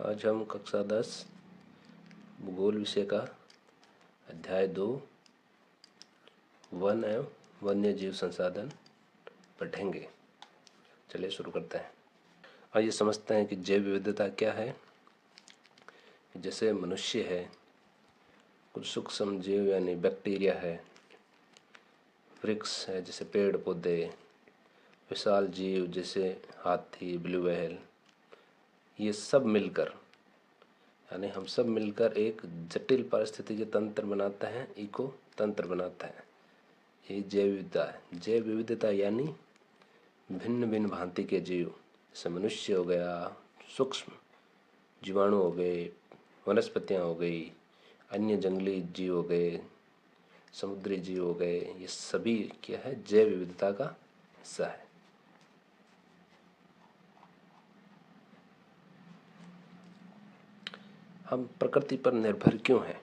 आज हम कक्षा 10 भूगोल विषय का अध्याय 2 वन एवं वन्य जीव संसाधन पढ़ेंगे। चलिए शुरू करते हैं। आइए समझते हैं कि जैव विविधता क्या है। जैसे मनुष्य है, कुछ सूक्ष्म जीव यानी बैक्टीरिया है, वृक्ष है जैसे पेड़ पौधे, विशाल जीव जैसे हाथी, ब्लू व्हेल, ये सब मिलकर यानी हम सब मिलकर एक जटिल पारिस्थितिकी तंत्र बनाते हैं, इको तंत्र बनाता है। ये जैव विविधता है। जैव विविधता यानी भिन्न भिन्न भांति के जीव, जैसे मनुष्य हो गया, सूक्ष्म जीवाणु हो गए, वनस्पतियाँ हो गई, अन्य जंगली जीव हो गए, समुद्री जीव हो गए, ये सभी क्या है, जैव विविधता का हिस्सा है। हम प्रकृति पर निर्भर क्यों हैं?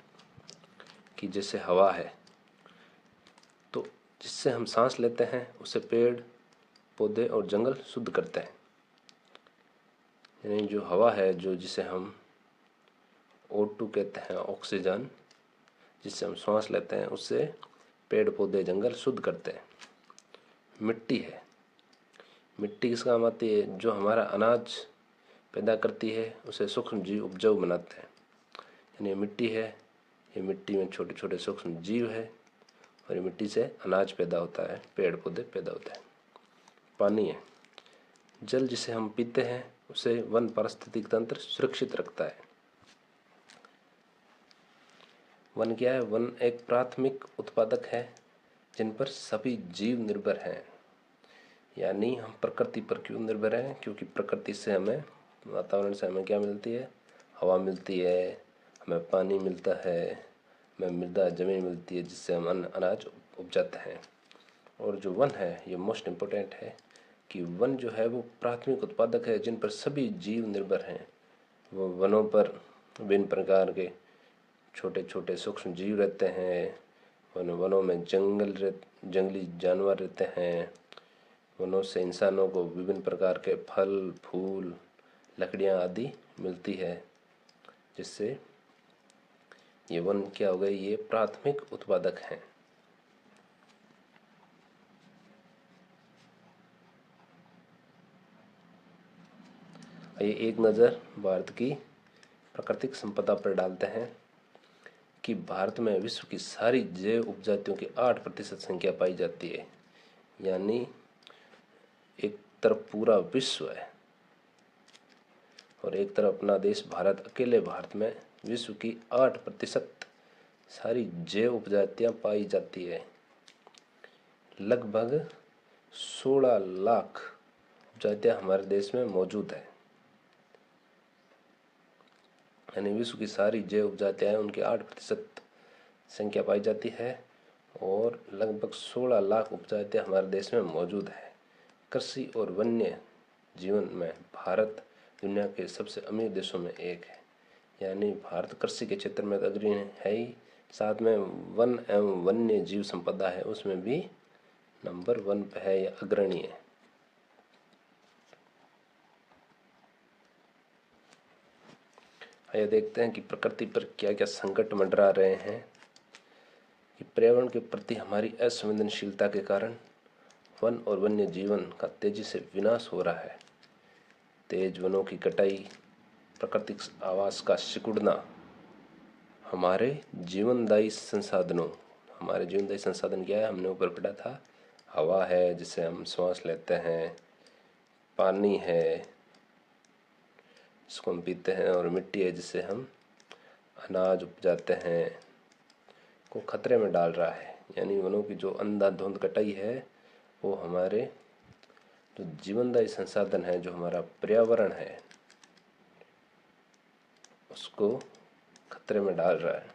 कि जैसे हवा है तो जिससे हम सांस लेते हैं उसे पेड़ पौधे और जंगल शुद्ध करते हैं। यानी जो हवा है, जो जिसे हम O2 कहते हैं, ऑक्सीजन, जिससे हम सांस लेते हैं, उससे पेड़ पौधे जंगल शुद्ध करते हैं। मिट्टी है, मिट्टी किस काम आती है? जो हमारा अनाज पैदा करती है उसे सूक्ष्म जीव उपजाऊ बनाते हैं। यानी मिट्टी है, ये मिट्टी में छोटे छोटे सूक्ष्म जीव है और ये मिट्टी से अनाज पैदा होता है, पेड़ पौधे पैदा होते हैं। पानी है, जल जिसे हम पीते हैं उसे वन पारिस्थितिक तंत्र सुरक्षित रखता है। वन क्या है? वन एक प्राथमिक उत्पादक है जिन पर सभी जीव निर्भर हैं। यानी हम प्रकृति पर क्यों निर्भर हैं? क्योंकि प्रकृति से हमें, वातावरण से हमें क्या मिलती है? हवा मिलती है, हमें पानी मिलता है, हमें मृदा जमीन मिलती है जिससे हम अनाज उपजाते हैं। और जो वन है ये मोस्ट इम्पोर्टेंट है कि वन जो है वो प्राथमिक उत्पादक है जिन पर सभी जीव निर्भर हैं। वो वनों पर विभिन्न प्रकार के छोटे छोटे सूक्ष्म जीव रहते हैं। वनों में जंगली जानवर रहते हैं। वनों से इंसानों को विभिन्न प्रकार के फल, फूल, लकड़ियाँ आदि मिलती है, जिससे ये वन क्या हो गए? ये प्राथमिक उत्पादक हैं। ये एक नज़र भारत की प्राकृतिक संपदा पर डालते हैं कि भारत में विश्व की सारी जैव उपजातियों की 8% संख्या पाई जाती है। यानी एक तरफ पूरा विश्व है और एक तरफ अपना देश भारत, अकेले भारत में विश्व की 8% सारी जैव उपजातियाँ पाई जाती है। लगभग 16 लाख उपजातियाँ हमारे देश में मौजूद है। यानी विश्व की सारी जैव उपजातियाँ हैं, उनकी 8% संख्या पाई जाती है और लगभग 16 लाख उपजातियाँ हमारे देश में मौजूद है। कृषि और वन्य जीवन में भारत दुनिया के सबसे अमीर देशों में एक है। यानी भारत कृषि के क्षेत्र में अग्रणी है ही, साथ में वन एवं वन्य जीव संपदा है उसमें भी नंबर 1 पे है या अग्रणी है। आइए देखते हैं कि प्रकृति पर क्या क्या संकट मंडरा रहे हैं। कि पर्यावरण के प्रति हमारी असंवेदनशीलता के कारण वन और वन्य जीवन का तेजी से विनाश हो रहा है। तेज वनों की कटाई, प्राकृतिक आवास का सिकुड़ना, हमारे जीवनदायी संसाधन क्या है? हमने ऊपर पढ़ा था, हवा है जिससे हम सांस लेते हैं, पानी है जिसको हम पीते हैं, और मिट्टी है जिससे हम अनाज उपजाते हैं, को खतरे में डाल रहा है। यानी वनों की जो अंधाधुंध कटाई है वो हमारे जो जीवनदायी संसाधन है, जो हमारा पर्यावरण है, उसको खतरे में डाल रहा है।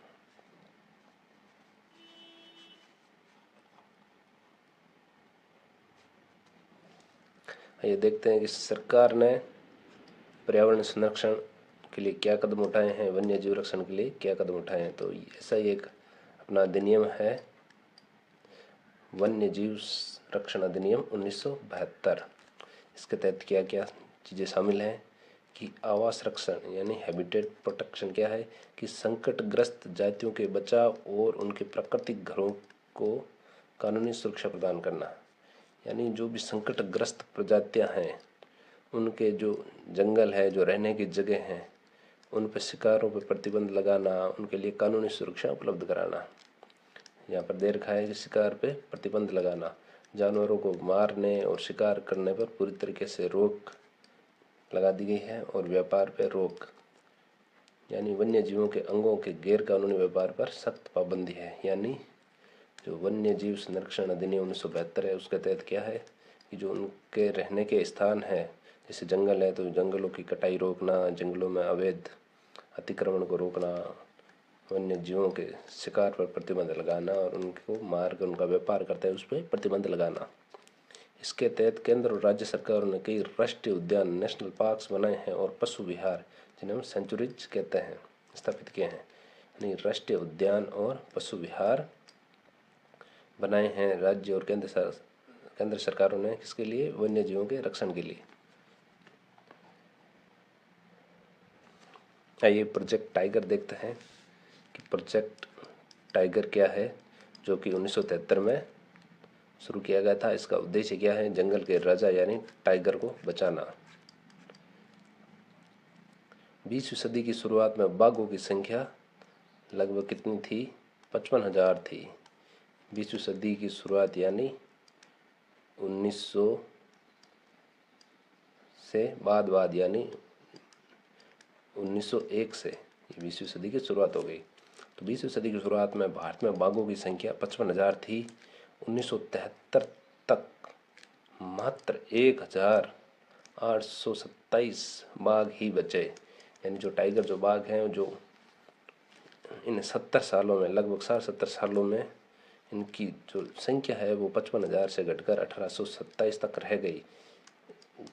ये देखते हैं कि सरकार ने पर्यावरण संरक्षण के लिए क्या कदम उठाए हैं, वन्य जीव रक्षण के लिए क्या कदम उठाए हैं। तो ऐसा ही एक अपना अधिनियम है, वन्य जीव रक्षण अधिनियम 1972। इसके तहत क्या क्या चीज़ें शामिल हैं कि आवास रक्षण यानी हैबिटेट प्रोटेक्शन क्या है कि संकटग्रस्त जातियों के बचाव और उनके प्राकृतिक घरों को कानूनी सुरक्षा प्रदान करना। यानी जो भी संकटग्रस्त प्रजातियां हैं, उनके जो जंगल है, जो रहने की जगह हैं, उन पर शिकारों पर प्रतिबंध लगाना, उनके लिए कानूनी सुरक्षा उपलब्ध कराना। यहाँ पर दे रखा है कि शिकार पे प्रतिबंध लगाना, जानवरों को मारने और शिकार करने पर पूरी तरीके से रोक लगा दी गई है और व्यापार पर रोक, यानी वन्य जीवों के अंगों के गैर कानूनी व्यापार पर सख्त पाबंदी है। यानी जो वन्य जीव संरक्षण अधिनियम 1972 है, उसके तहत क्या है कि जो उनके रहने के स्थान है, जैसे जंगल है तो जंगलों की कटाई रोकना, जंगलों में अवैध अतिक्रमण को रोकना, वन्य जीवों के शिकार पर प्रतिबंध लगाना और उनको मार कर उनका व्यापार करते हैं उस पर प्रतिबंध लगाना। इसके तहत केंद्र और राज्य सरकारों ने कई राष्ट्रीय उद्यान नेशनल पार्क्स बनाए हैं और पशु विहार, जिन्हें हम सेंचुरीज कहते हैं, स्थापित किए हैं। यानी राष्ट्रीय उद्यान और पशु विहार बनाए हैं राज्य और केंद्र सरकारों ने, किसके लिए? वन्य जीवों के रक्षण के लिए। आइए प्रोजेक्ट टाइगर देखते हैं कि प्रोजेक्ट टाइगर क्या है, जो कि 1973 में शुरू किया गया था। इसका उद्देश्य क्या है? जंगल के राजा यानी टाइगर को बचाना। 20वीं सदी की शुरुआत में बाघों की संख्या लगभग कितनी थी? 55,000 थी। 20वीं सदी की शुरुआत यानी 1900 से बाद यानी 1901 से 20वीं सदी की शुरुआत हो गई। तो 20वीं सदी की शुरुआत में भारत में बाघों की संख्या 55,000 थी। 1973 तक मात्र 1,827 बाघ ही बचे। यानी जो टाइगर जो बाघ हैं, जो इन 70 सालों में, लगभग 60-70 सालों में इनकी जो संख्या है वो 55,000 से घटकर 1,827 तक रह गई।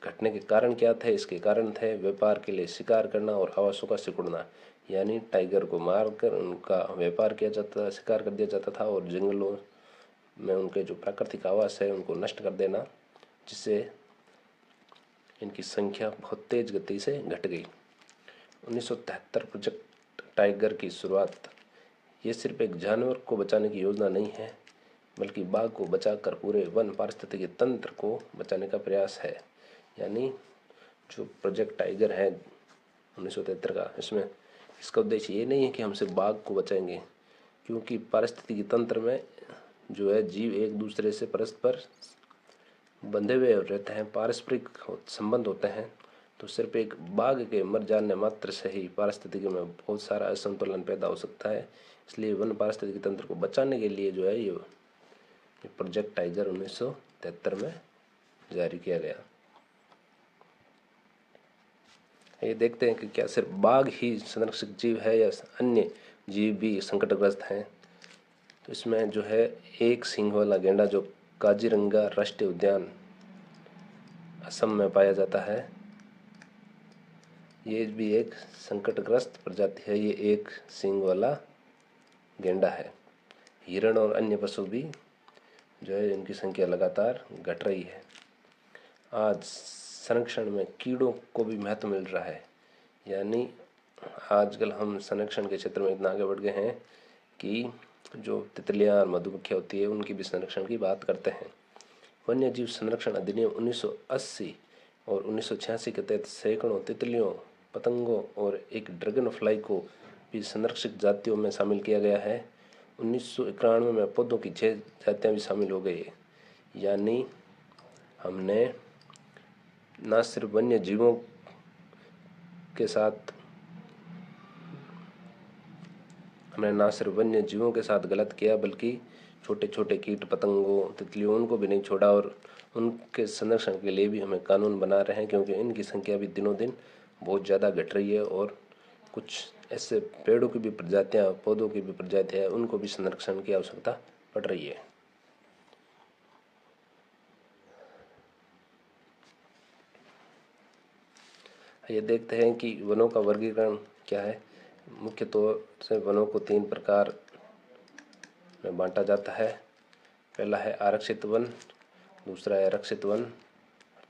घटने के कारण क्या थे? इसके कारण थे व्यापार के लिए शिकार करना और आवासों का सिकुड़ना। यानी टाइगर को मारकर उनका व्यापार किया जाता था, शिकार कर दिया जाता था और जंगलों में उनके जो प्राकृतिक आवास है उनको नष्ट कर देना, जिससे इनकी संख्या बहुत तेज गति से घट गई। 1973 प्रोजेक्ट टाइगर की शुरुआत, ये सिर्फ एक जानवर को बचाने की योजना नहीं है, बल्कि बाघ को बचाकर पूरे वन पारिस्थितिकी तंत्र को बचाने का प्रयास है। यानी जो प्रोजेक्ट टाइगर है 1973 का, इसमें इसका उद्देश्य ये नहीं है कि हम सिर्फ बाघ को बचाएंगे, क्योंकि पारिस्थितिकी तंत्र में जो है जीव एक दूसरे से परस्पर बंधे हुए रहते हैं, पारस्परिक संबंध होते हैं। तो सिर्फ एक बाघ के मर जाने मात्र से ही पारिस्थितिकी में बहुत सारा असंतुलन पैदा हो सकता है। इसलिए वन पारिस्थितिकी तंत्र को बचाने के लिए जो है ये प्रोजेक्ट टाइगर 1973 में जारी किया गया। ये देखते हैं कि क्या सिर्फ बाघ ही संरक्षित जीव है या अन्य जीव भी संकटग्रस्त हैं। तो इसमें जो है एक सींग वाला गैंडा जो काजीरंगा राष्ट्रीय उद्यान असम में पाया जाता है, ये भी एक संकटग्रस्त प्रजाति है। ये एक सींग वाला गैंडा है। हिरण और अन्य पशु भी जो है इनकी संख्या लगातार घट रही है। आज संरक्षण में कीड़ों को भी महत्व मिल रहा है। यानी आजकल हम संरक्षण के क्षेत्र में इतना आगे बढ़ गए हैं कि जो तितलियां और मधुमक्खियां होती है उनकी भी संरक्षण की बात करते हैं। वन्य जीव संरक्षण अधिनियम 1980 और 1986 के तहत सैकड़ों तितलियों, पतंगों और एक ड्रैगन फ्लाई को भी संरक्षित जातियों में शामिल किया गया है। 1991 में पौधों की 6 जातियाँ भी शामिल हो गई। यानी हमने न सिर्फ वन्य जीवों के साथ गलत किया, बल्कि छोटे छोटे कीट पतंगों, तितलियों, उनको भी नहीं छोड़ा और उनके संरक्षण के लिए भी हमें कानून बना रहे हैं, क्योंकि इनकी संख्या भी दिनों दिन बहुत ज़्यादा घट रही है और कुछ ऐसे पेड़ों की भी प्रजातियाँ, पौधों की भी प्रजातियाँ हैं, उनको भी संरक्षण की आवश्यकता पड़ रही है। ये देखते हैं कि वनों का वर्गीकरण क्या है। मुख्य तौर से वनों को 3 प्रकार में बांटा जाता है। पहला है आरक्षित वन, दूसरा है रक्षित वन,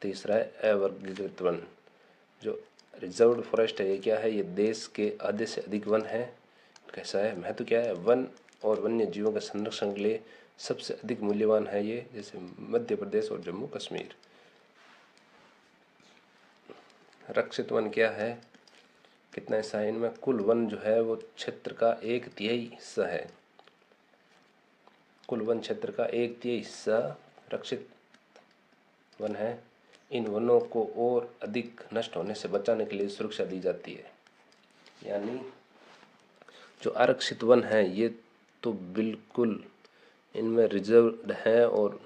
तीसरा है अवर्गीकृत वन। जो रिजर्व्ड फॉरेस्ट है, ये क्या है? ये देश के आधे से अधिक वन है। कैसा है? महत्व क्या है? वन और वन्य जीवों के संरक्षण के लिए सबसे अधिक मूल्यवान है ये, जैसे मध्य प्रदेश और जम्मू कश्मीर। रक्षित वन क्या है? कितना हिस्सा है इनमें? कुल वन जो है वो क्षेत्र का 1/3 हिस्सा है। कुल वन क्षेत्र का 1/3 हिस्सा रक्षित वन है। इन वनों को और अधिक नष्ट होने से बचाने के लिए सुरक्षा दी जाती है। यानी जो आरक्षित वन है ये तो बिल्कुल इनमें रिजर्व्ड है और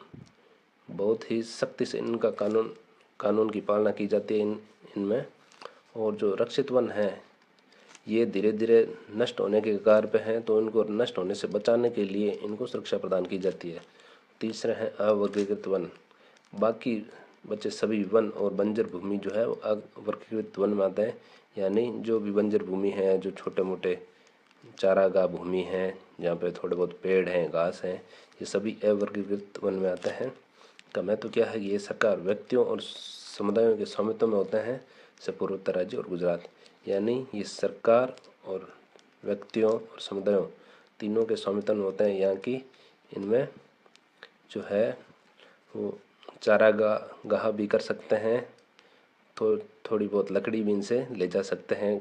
बहुत ही सख्ती से इनका कानून की पालना की जाती है इनमें। और जो रक्षित वन है ये धीरे धीरे नष्ट होने के कगार पे हैं, तो इनको नष्ट होने से बचाने के लिए इनको सुरक्षा प्रदान की जाती है। तीसरा है अवर्गीकृत वन। बाकी बचे सभी वन और बंजर भूमि जो है वो अवर्गीकृत वन में आते हैं। यानी जो भी बंजर भूमि है, जो छोटे मोटे चारागाह भूमि है, जहाँ पे थोड़े बहुत पेड़ हैं, घास हैं, ये सभी अवर्गीकृत वन में आते हैं। का महत्व क्या है? ये सरकार, व्यक्तियों और समुदायों के स्वामित्व में होते हैं, जैसे पूर्वोत्तर राज्य और गुजरात। यानी ये सरकार और व्यक्तियों और समुदायों तीनों के स्वामित्व में होते हैं। यहाँ की इनमें जो है वो चारागाह भी कर सकते हैं, तो थोड़ी बहुत लकड़ी भी इनसे ले जा सकते हैं,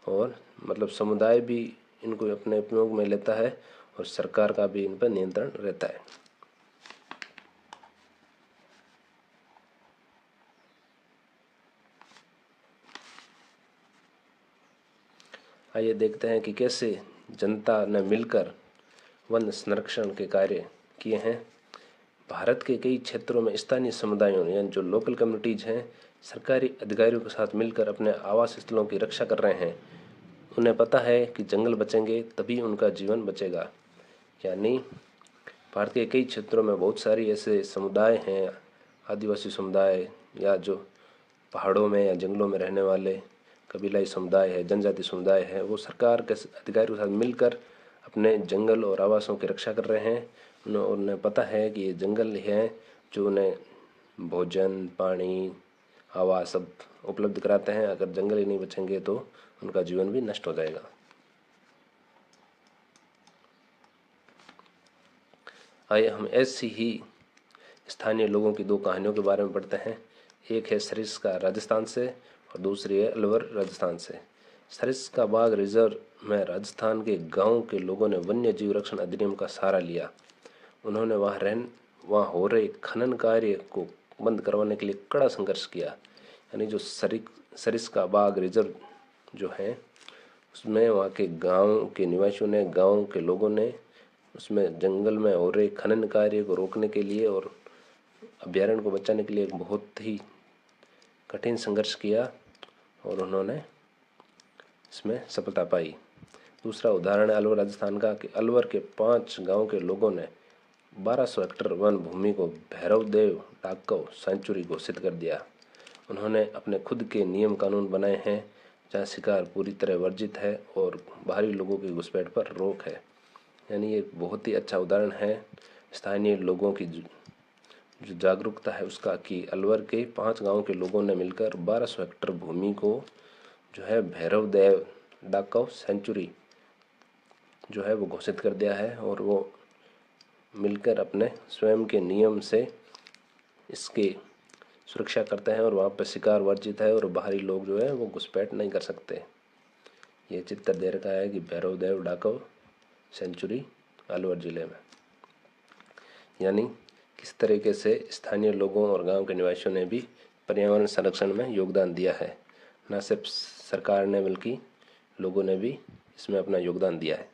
और मतलब समुदाय भी इनको अपने उपयोग में लेता है और सरकार का भी इन पर नियंत्रण रहता है। आइए देखते हैं कि कैसे जनता ने मिलकर वन संरक्षण के कार्य किए हैं। भारत के कई क्षेत्रों में स्थानीय समुदायों यानी जो लोकल कम्युनिटीज हैं, सरकारी अधिकारियों के साथ मिलकर अपने आवास स्थलों की रक्षा कर रहे हैं। उन्हें पता है कि जंगल बचेंगे तभी उनका जीवन बचेगा। यानी भारत के कई क्षेत्रों में बहुत सारी ऐसे समुदाय हैं, आदिवासी समुदाय या जो पहाड़ों में या जंगलों में रहने वाले कबीलाई समुदाय है, जनजाति समुदाय है, वो सरकार के अधिकारियों के साथ मिलकर अपने जंगल और आवासों की रक्षा कर रहे हैं। उन्हें पता है कि ये जंगल हैं जो उन्हें भोजन, पानी, आवास सब उपलब्ध कराते हैं। अगर जंगल ही नहीं बचेंगे तो उनका जीवन भी नष्ट हो जाएगा। आइए हम ऐसी ही स्थानीय लोगों की 2 कहानियों के बारे में पढ़ते हैं। एक है सरिस्का राजस्थान से और दूसरी है अलवर राजस्थान से। सरिस्का बाघ रिजर्व में राजस्थान के गांव के लोगों ने वन्य जीव रक्षण अधिनियम का सहारा लिया। उन्होंने वहाँ हो रहे खनन कार्य को बंद करवाने के लिए कड़ा संघर्ष किया। यानी जो सरिस्का बाघ रिजर्व जो है उसमें वहाँ के गांव के निवासियों ने, गांव के लोगों ने उसमें जंगल में हो रहे खनन कार्य को रोकने के लिए और अभ्यारण्य को बचाने के लिए एक बहुत ही कठिन संघर्ष किया और उन्होंने इसमें सफलता पाई। दूसरा उदाहरण है अलवर राजस्थान का कि अलवर के 5 गांव के लोगों ने 1200 हेक्टेयर वन भूमि को भैरवदेव डाकव सेंचुरी घोषित कर दिया। उन्होंने अपने खुद के नियम कानून बनाए हैं जहाँ शिकार पूरी तरह वर्जित है और बाहरी लोगों की घुसपैठ पर रोक है। यानी ये बहुत ही अच्छा उदाहरण है स्थानीय लोगों की जो जागरूकता है उसका, कि अलवर के 5 गांव के लोगों ने मिलकर 1200 हेक्टेयर भूमि को जो है भैरवदेव डाकव सेंचुरी जो है वो घोषित कर दिया है और वो मिलकर अपने स्वयं के नियम से इसकी सुरक्षा करते हैं और वहाँ पर शिकार वर्जित है और बाहरी लोग जो है वो घुसपैठ नहीं कर सकते। ये चित्र दे रखा है कि भैरवदेव डाकव सेंचुरी अलवर जिले में। यानी किस तरीके से स्थानीय लोगों और गांव के निवासियों ने भी पर्यावरण संरक्षण में योगदान दिया है। न सिर्फ सरकार ने बल्कि लोगों ने भी इसमें अपना योगदान दिया है।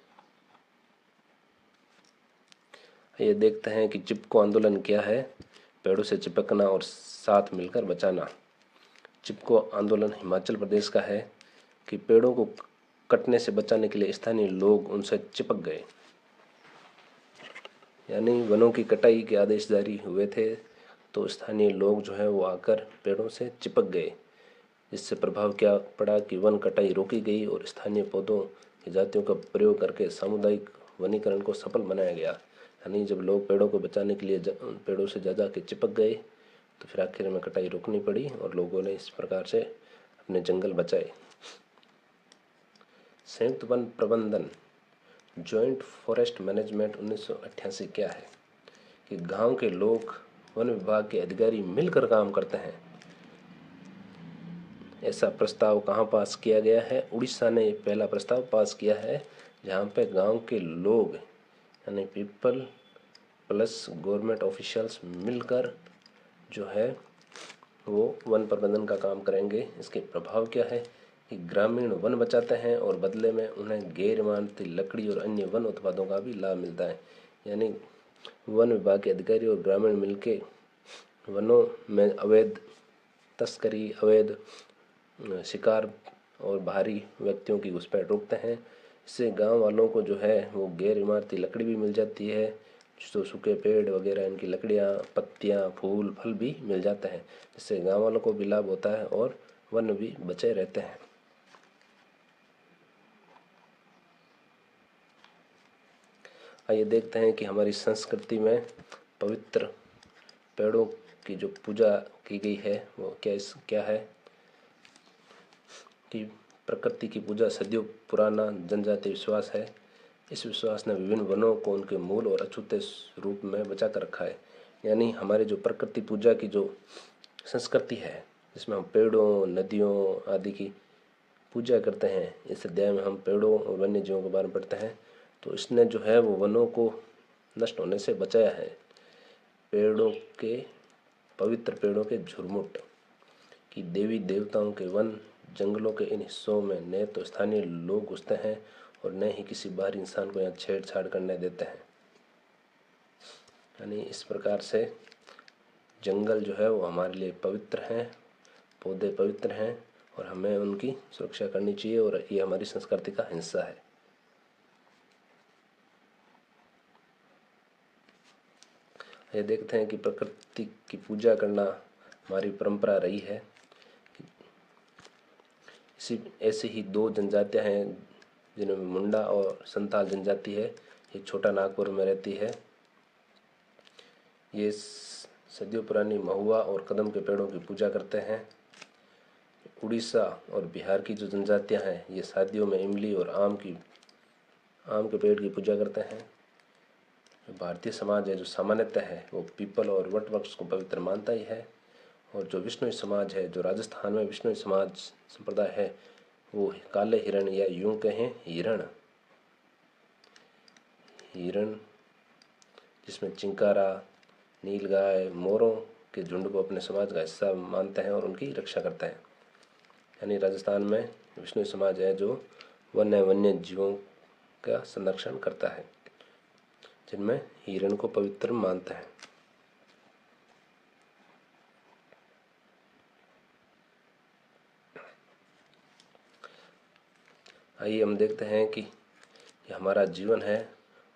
ये देखते हैं कि चिपको आंदोलन क्या है। पेड़ों से चिपकना और साथ मिलकर बचाना। चिपको आंदोलन हिमाचल प्रदेश का है कि पेड़ों को कटने से बचाने के लिए स्थानीय लोग उनसे चिपक गए। यानी वनों की कटाई के आदेश जारी हुए थे तो स्थानीय लोग जो है वो आकर पेड़ों से चिपक गए। इससे प्रभाव क्या पड़ा कि वन कटाई रोकी गई और स्थानीय पौधों की जातियों का प्रयोग करके सामुदायिक वनीकरण को सफल बनाया गया। यानी जब लोग पेड़ों को बचाने के लिए पेड़ों से जा के चिपक गए तो फिर आखिर में कटाई रोकनी पड़ी और लोगों ने इस प्रकार से अपने जंगल बचाए। संयुक्त वन प्रबंधन जॉइंट फॉरेस्ट मैनेजमेंट 1988 क्या है? कि गांव के लोग वन विभाग के अधिकारी मिलकर काम करते हैं। ऐसा प्रस्ताव कहाँ पास किया गया है? उड़ीसा ने पहला प्रस्ताव पास किया है, जहाँ पे गांव के लोग यानी पीपल प्लस गवर्नमेंट ऑफिशियल्स मिलकर जो है वो वन प्रबंधन का काम करेंगे। इसके प्रभाव क्या है कि ग्रामीण वन बचाते हैं और बदले में उन्हें गैर इमारती लकड़ी और अन्य वन उत्पादों का भी लाभ मिलता है। यानी वन विभाग के अधिकारी और ग्रामीण मिलके वनों में अवैध तस्करी, अवैध शिकार और बाहरी व्यक्तियों की घुसपैठ रोकते हैं। इससे गांव वालों को जो है वो गैर इमारती लकड़ी भी मिल जाती है, जो सूखे पेड़ वगैरह इनकी लकड़ियाँ, पत्तियाँ, फूल, फल भी मिल जाते हैं। इससे गांव वालों को भी लाभ होता है और वन भी बचे रहते हैं। आइए देखते हैं कि हमारी संस्कृति में पवित्र पेड़ों की जो पूजा की गई है वो क्या है। कि प्रकृति की पूजा सदियों पुराना जनजातीय विश्वास है। इस विश्वास ने विभिन्न वनों को उनके मूल और अछूते रूप में बचा कर रखा है। यानी हमारे जो प्रकृति पूजा की जो संस्कृति है, जिसमें हम पेड़ों, नदियों आदि की पूजा करते हैं। इस अध्याय में हम पेड़ों और वन्य जीवों के बारे में पढ़ते हैं। तो इसने जो है वो वनों को नष्ट होने से बचाया है। पेड़ों के पवित्र पेड़ों के झुरमुट कि देवी देवताओं के वन जंगलों के इन हिस्सों में न तो स्थानीय लोग घुसते हैं और न ही किसी बाहरी इंसान को यहाँ छेड़छाड़ करने देते हैं। यानी इस प्रकार से जंगल जो है वो हमारे लिए पवित्र हैं, पौधे पवित्र हैं और हमें उनकी सुरक्षा करनी चाहिए और ये हमारी संस्कृति का हिस्सा है। ये देखते हैं कि प्रकृति की पूजा करना हमारी परंपरा रही है। ऐसे ही दो जनजातियां हैं जिनमें मुंडा और संताल जनजाति है। ये छोटा नागपुर में रहती है। ये सदियों पुरानी महुआ और कदम के पेड़ों की पूजा करते हैं। उड़ीसा और बिहार की जो जनजातियां हैं ये शादियों में इमली और आम के पेड़ की पूजा करते हैं। भारतीय समाज है जो सामान्यतः है वो पीपल और वट वृक्ष को पवित्र मानता ही है। और जो विष्णु समाज है, जो राजस्थान में विष्णु समाज संप्रदाय है, वो काले हिरण या यूं कहें हिरण जिसमें चिंकारा, नीलगाय, मोरों के झुंड को अपने समाज का हिस्सा मानते हैं और उनकी रक्षा करते हैं। यानी राजस्थान में विष्णु समाज है जो वन्य जीवों का संरक्षण करता है, जिनमें हिरण को पवित्र मानता है। आइए हम देखते हैं कि ये हमारा जीवन है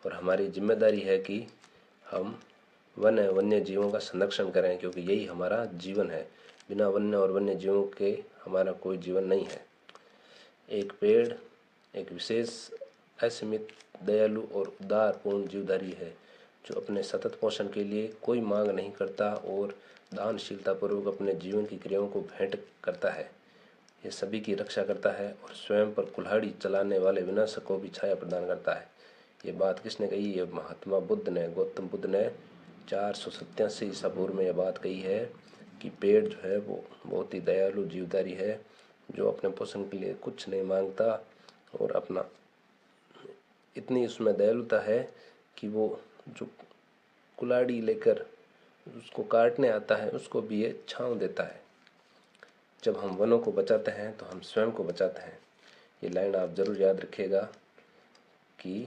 और हमारी जिम्मेदारी है कि हम वन्य जीवों का संरक्षण करें, क्योंकि यही हमारा जीवन है। बिना वन्य और वन्य जीवों के हमारा कोई जीवन नहीं है। एक पेड़ एक विशेष असीमित, दयालु और उदारपूर्ण जीवधारी है जो अपने सतत पोषण के लिए कोई मांग नहीं करता और दानशीलतापूर्वक अपने जीवन की क्रियाओं को भेंट करता है। ये सभी की रक्षा करता है और स्वयं पर कुल्हाड़ी चलाने वाले विनाशक को भी छाया प्रदान करता है। ये बात किसने कही? ये महात्मा बुद्ध ने, गौतम बुद्ध ने 487 ईसा पूर्व में यह बात कही है कि पेड़ जो है वो बहुत ही दयालु जीवधारी है जो अपने पोषण के लिए कुछ नहीं मांगता और अपना इतनी उसमें दयालुता है कि वो जो कुल्हाड़ी लेकर उसको काटने आता है उसको भी ये छांव देता है। जब हम वनों को बचाते हैं तो हम स्वयं को बचाते हैं। ये लाइन आप ज़रूर याद रखिएगा कि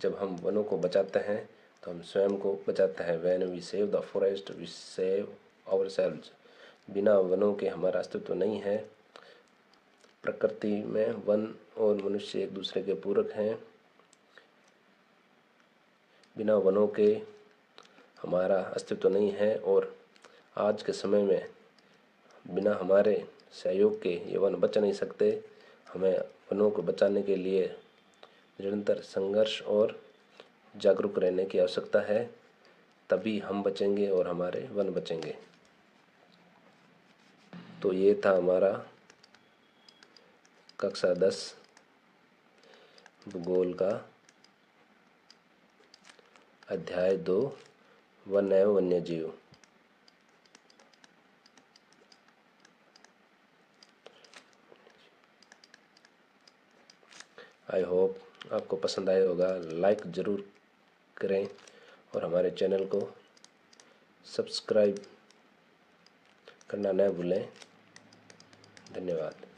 जब हम वनों को बचाते हैं तो हम स्वयं को बचाते हैं। When we save the forest, we save ourselves। बिना वनों के हमारा अस्तित्व नहीं है। प्रकृति में वन और मनुष्य एक दूसरे के पूरक हैं। बिना वनों के हमारा अस्तित्व नहीं है और आज के समय में बिना हमारे सहयोग के ये वन बच नहीं सकते। हमें वनों को बचाने के लिए निरंतर संघर्ष और जागरूक रहने की आवश्यकता है, तभी हम बचेंगे और हमारे वन बचेंगे। तो ये था हमारा कक्षा 10 भूगोल का अध्याय 2 वन एवं वन्य जीव। आई होप आपको पसंद आया होगा। लाइक ज़रूर करें और हमारे चैनल को सब्सक्राइब करना न भूलें। धन्यवाद।